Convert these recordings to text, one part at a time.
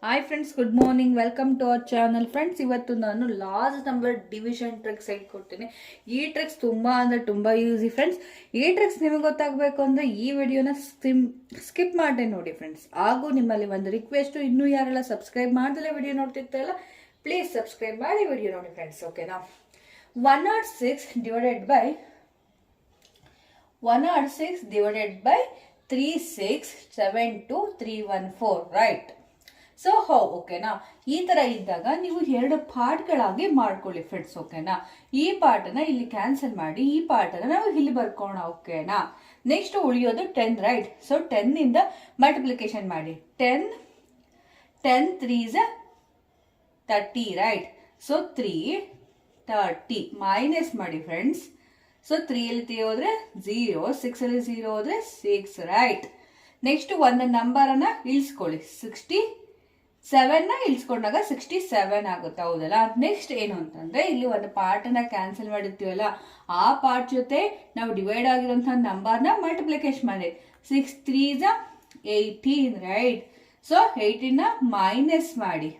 Hi friends, good morning. Welcome to our channel. Friends, ಇವತ್ತು ನಾನು last number division tricks ಹೇಳ್ಕೊಡ್ತೀನಿ. ಈ tricks ತುಂಬಾ ಅಂದ್ರೆ ತುಂಬಾ ಯೂಸಿ ಫ್ರೆಂಡ್ಸ್. ಈ ಟ್ರಿಕ್ಸ್ ನಿಮಗೆ ಗೊತ್ತಾಗಬೇಕು ಅಂದ್ರೆ ಈ ವಿಡಿಯೋನ ಸ್ಕಿಪ್ ಮಾಡಿ ನೋಡಿ ಫ್ರೆಂಡ್ಸ್. ಹಾಗೂ ನಿಮ್ಮಲ್ಲಿ ಒಂದು ರಿಕ್ವೆಸ್ಟ್, ಇನ್ನೂ ಯಾರೆಲ್ಲ ಸಬ್ಸ್ಕ್ರೈಬ್ ಮಾಡ್ದಲೇ ವಿಡಿಯೋ ನೋಡ್ತಿರ್ತಾರಲ್ಲ, ಪ್ಲೀಸ್ ಸಬ್ಸ್ಕ್ರೈಬ್ ಮಾಡಿ ವಿಡಿಯೋ ನೋಡಿ ಫ್ರೆಂಡ್ಸ್. ಓಕೆನಾ? 106 divided by 3672314, ರೈಟ್? ಸೊ ಓಕೆನಾ? ಈ ತರ ಇದ್ದಾಗ ನೀವು ಎರಡು ಪಾರ್ಟ್ಗಳಾಗಿ ಮಾಡ್ಕೊಳ್ಳಿ ಫ್ರೆಂಡ್ಸ್. ಓಕೆನಾ? ಈ ಪಾರ್ಟನ್ನ ಇಲ್ಲಿ ಕ್ಯಾನ್ಸಲ್ ಮಾಡಿ, ಈ ಪಾರ್ಟನ್ನ ನಾವು ಇಲ್ಲಿ ಬರ್ಕೋಣ. ಓಕೆನಾ? ನೆಕ್ಸ್ಟ್ ಉಳಿಯೋದು 10, ರೈಟ್? ಸೊ 10 ಇಂದ ಮಲ್ಟಿಪ್ಲಿಕೇಶನ್ ಮಾಡಿ. 10 3s 30, ರೈಟ್? ಸೊ 330 ಮೈನಸ್ ಮಾಡಿ ಫ್ರೆಂಡ್ಸ್. ಸೊ 3 ಅಲ್ಲಿ 3 ಹೋದ್ರೆ 0, 6 ಅಲ್ಲಿ 0 ಹೋದ್ರೆ 6, ರೈಟ್? ನೆಕ್ಸ್ಟ್ ಒಂದು ನಂಬರ್ ಅನ್ನ ಇಳಿಸ್ಕೊಳ್ಳಿ. 67 ನ ಇಳಿಸ್ಕೊಂಡಾಗ 67 ಆಗುತ್ತೆ, ಹೌದಲ್ಲ? ನೆಕ್ಸ್ಟ್ ಏನು ಅಂತಂದ್ರೆ, ಇಲ್ಲಿ ಒಂದು ಪಾರ್ಟ್ ಅನ್ನ ಕ್ಯಾನ್ಸಲ್ ಮಾಡಿರ್ತೀವಲ್ಲ, ಆ ಪಾರ್ಟ್ ಜೊತೆ ನಾವು ಡಿವೈಡ್ ಆಗಿರುವಂತಹ ನಂಬರ್ನ ಮಲ್ಟಿಪ್ಲಿಕೇಶನ್ ಮಾಡಿ. 6 3s 18, ರೈಟ್? ಸೊ 18 ಮೈನಸ್ ಮಾಡಿ.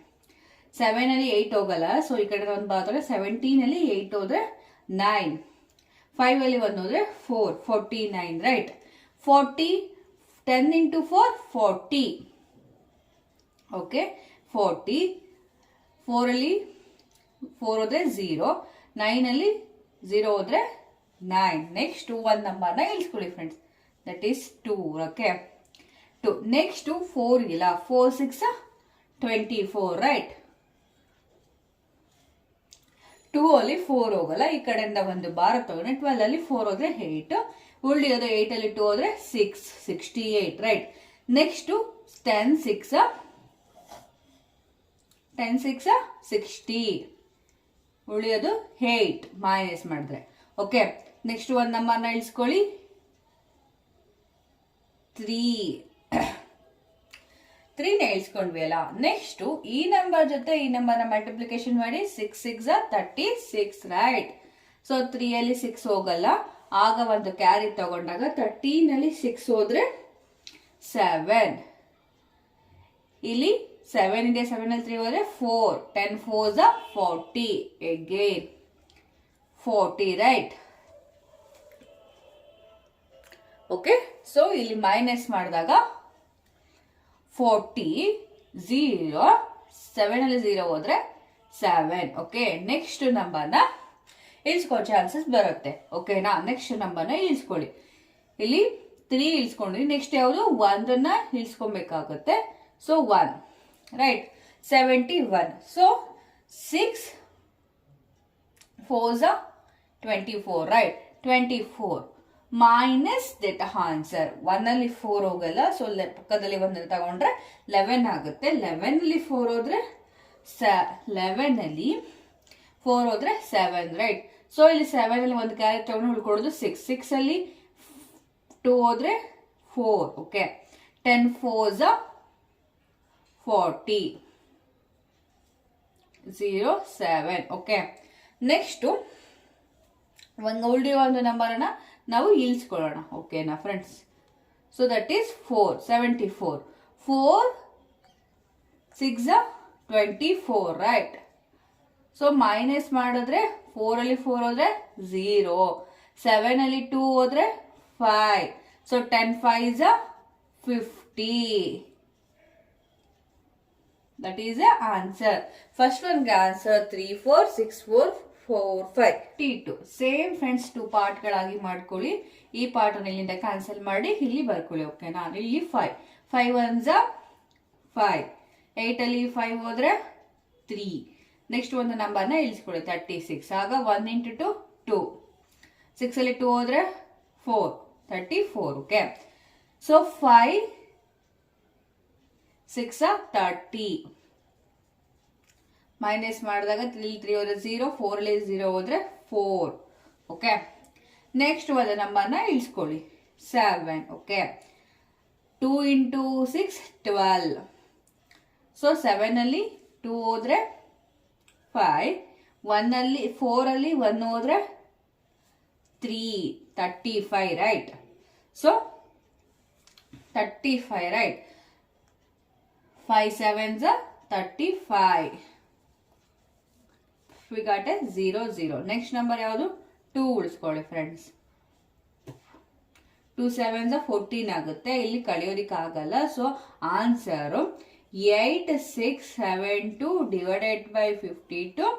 7 ಅಲ್ಲಿ 8 ಹೋಗಲ್ಲ, ಸೊ ಈ ಕಡೆ ಒಂದು ಬಾದ್ರೆ 17 ಅಲ್ಲಿ 8 ಹೋದ್ರೆ 9, 5 ಅಲ್ಲಿ 1 ಹೋದ್ರೆ 4, 49, ರೈಟ್? 40 10 into 4 40. ಓಕೆ, 40. 4 ಅಲ್ಲಿ 4 ಹೋದ್ರೆ 0, 9 ಅಲ್ಲಿ 0 ಹೋದ್ರೆ 9. ನೆಕ್ಸ್ಟ್ ಒಂದು ನಂಬರ್ನ ಇಳಿಸ್ಕೊಳ್ಳಿ friends, that is 2. Okay, 2. Next 4 ಇಲ್ಲ, 4 6 24, ರೈಟ್? 2 ಅಲ್ಲಿ 4 ಹೋಗಲ್ಲ, ಈ ಕಡೆಯಿಂದ ಒಂದು ಬಾರ ತಗೊಂಡ್ರೆ 12 ಅಲ್ಲಿ 4 ಹೋದ್ರೆ 8, ಉಳಿಯೋದು 8 ಅಲ್ಲಿ 2 ಹೋದ್ರೆ 6, 68, ರೈಟ್? ನೆಕ್ಸ್ಟ್ 10 6 60, ಉಳಿಯೋದು 8 ಮೈನಸ್ ಮಾಡಿದ್ರೆ. ಓಕೆ, ನೆಕ್ಸ್ಟ್ ಒಂದು ನಂಬರ್ನ ಇಳಿಸ್ಕೊಳ್ಳಿ, 3ನ ಇಳಿಸ್ಕೊಂಡ್ವಿ ಅಲ್ಲ. ನೆಕ್ಸ್ಟ್ ಈ ನಂಬರ್ ಜೊತೆ ಈ ನಂಬರ್ನ ಮಲ್ಟಿಪ್ಲಿಕೇಶನ್ ಮಾಡಿ. 6 6 36, ರೈಟ್? ಸೊ 3 ಅಲ್ಲಿ 6 ಹೋಗಲ್ಲ, ಆಗ ಒಂದು ಕ್ಯಾರಿ ತಗೊಂಡಾಗ 13 ಅಲ್ಲಿ 6 ಹೋದ್ರೆ 7, ಇಲ್ಲಿ 7 ಇದೆ, 7 ಅಲ್ಲಿ 3 ಹೋದ್ರೆ 4, 10 4s 40, again 40, right? Okay, so ಇಲ್ಲಿ ಮೈನಸ್ ಮಾಡಿದಾಗ 40 0, 7 ಅಲ್ಲಿ 0 ಹೋದ್ರೆ 7. ಓಕೆ, ನೆಕ್ಸ್ಟ್ ನಂಬರ್ನ ಇಳಿಸ್ಕೊಳ್ಳೋ ಚಾನ್ಸಸ್ ಬರುತ್ತೆ. ಓಕೆನಾ? ನೆಕ್ಸ್ಟ್ ನಂಬರ್ನ ಇಳಿಸ್ಕೊಳ್ಳಿ. ಇಲ್ಲಿ 3 ಇಳಿಸ್ಕೊಂಡ್ರಿ, ನೆಕ್ಸ್ಟ್ ಯಾವುದು 1ನ್ನ ಇಳಿಸ್ಕೊಬೇಕಾಗುತ್ತೆ. So 1, right? 71. So 6 4s 24, right? 24 minus that answer. 1 ಅಲ್ಲಿ 4 ಹೋಗಲ್ಲ, ಸೊ ಪಕ್ಕದಲ್ಲಿ 1 ತಗೊಂಡ್ರೆ 11 ಆಗುತ್ತೆ. 11 ಅಲ್ಲಿ 4 ಹೋದ್ರೆ 11 ಅಲ್ಲಿ 4 ಹೋದ್ರೆ 7, ರೈಟ್? ಸೊ ಇಲ್ಲಿ 7 ಅಲ್ಲಿ ಒಂದು ಕ್ಯಾರಿ ತಗೊಂಡು ಉಳ್ಕೊಳ್ಳೋದು 6, 6 ಅಲ್ಲಿ 2 ಹೋದ್ರೆ 4. Okay, 10 4s 40 0 7. ಓಕೆ, ನೆಕ್ಸ್ಟ್ ಉಳಿದಿರೋ ಒಂದು ನಂಬರನ್ನ ನಾವು ಇಳಿಸ್ಕೊಳ್ಳೋಣ. ಓಕೆನಾ friends? So that is 4 74. 4 6 24, right? So minus ಮಾಡಿದ್ರೆ 4 ಅಲ್ಲಿ 4 ಹೋದ್ರೆ 0, 7 ಅಲ್ಲಿ 2 ಹೋದ್ರೆ 5, so 10 5s 50. That is the answer. First one answer 3 4 6 4 4 5 T2. Same friends, 2 ಪಾರ್ಟ್ಗಳಾಗಿ ಮಾಡ್ಕೊಳ್ಳಿ. ಈ ಪಾರ್ಟ್ ಅನ್ನು ಇಲ್ಲಿಂದ ಕ್ಯಾನ್ಸಲ್ ಮಾಡಿ ಇಲ್ಲಿ ಬರ್ಕೊಳ್ಳಿ. ಓಕೆನಾ? ಇಲ್ಲಿ 5 5 1s 5, 8 ಅಲ್ಲಿ 5 ಹೋದ್ರೆ 3. ನೆಕ್ಸ್ಟ್ ಒಂದು ನಂಬರ್ನ ಇಳಿಸ್ಕೊಳ್ಳಿ, 36. ಆಗ 1 into 2 2, 6 ಅಲ್ಲಿ 2 ಹೋದ್ರೆ 4, 34. ಓಕೆ, ಸೊ 5 6 30 ಮೈನಸ್ ಮಾಡಿದಾಗ 3 ಹೋದ್ರೆ 0, 4 ಅಲ್ಲಿ 0 ಹೋದ್ರೆ 4. ಓಕೆ, ನೆಕ್ಸ್ಟ್ ಒಂದು ನಂಬರ್ನ ಇಳಿಸ್ಕೊಳ್ಳಿ, 7. Okay, 2 into 6 12. ಸೊ 7 ಅಲ್ಲಿ 2 ಹೋದ್ರೆ 5, 1 ಅಲ್ಲಿ 4 ಅಲ್ಲಿ 1 ಹೋದ್ರೆ 3, 35, right? So 35, right? 5 sevens are 35. We got a 0 0. Next number ಯಾವುದು 2 ಉಳಿಸ್ಕೊಳ್ಳಿ ಫ್ರೆಂಡ್ಸ್. 2 7s 14 ಆಗುತ್ತೆ, ಇಲ್ಲಿ ಕಳೆಯೋದಿಕ್ಕೆ ಆಗಲ್ಲ. So answer 8672 divided by 52.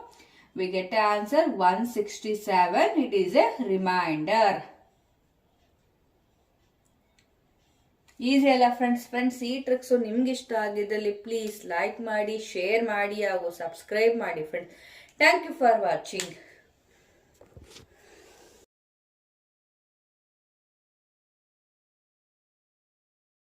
We get the answer 167. It is a remainder. Easy ಅಲ್ಲ ಫ್ರೆಂಡ್ಸ್ ಈ ಟ್ರಿಕ್ಸು ನಿಮ್ಗೆ ಇಷ್ಟ ಆಗಿದ್ದಲ್ಲಿ ಪ್ಲೀಸ್ ಲೈಕ್ ಮಾಡಿ, ಶೇರ್ ಮಾಡಿ ಹಾಗೂ ಸಬ್ಸ್ಕ್ರೈಬ್ ಮಾಡಿ friends. Thank you for watching.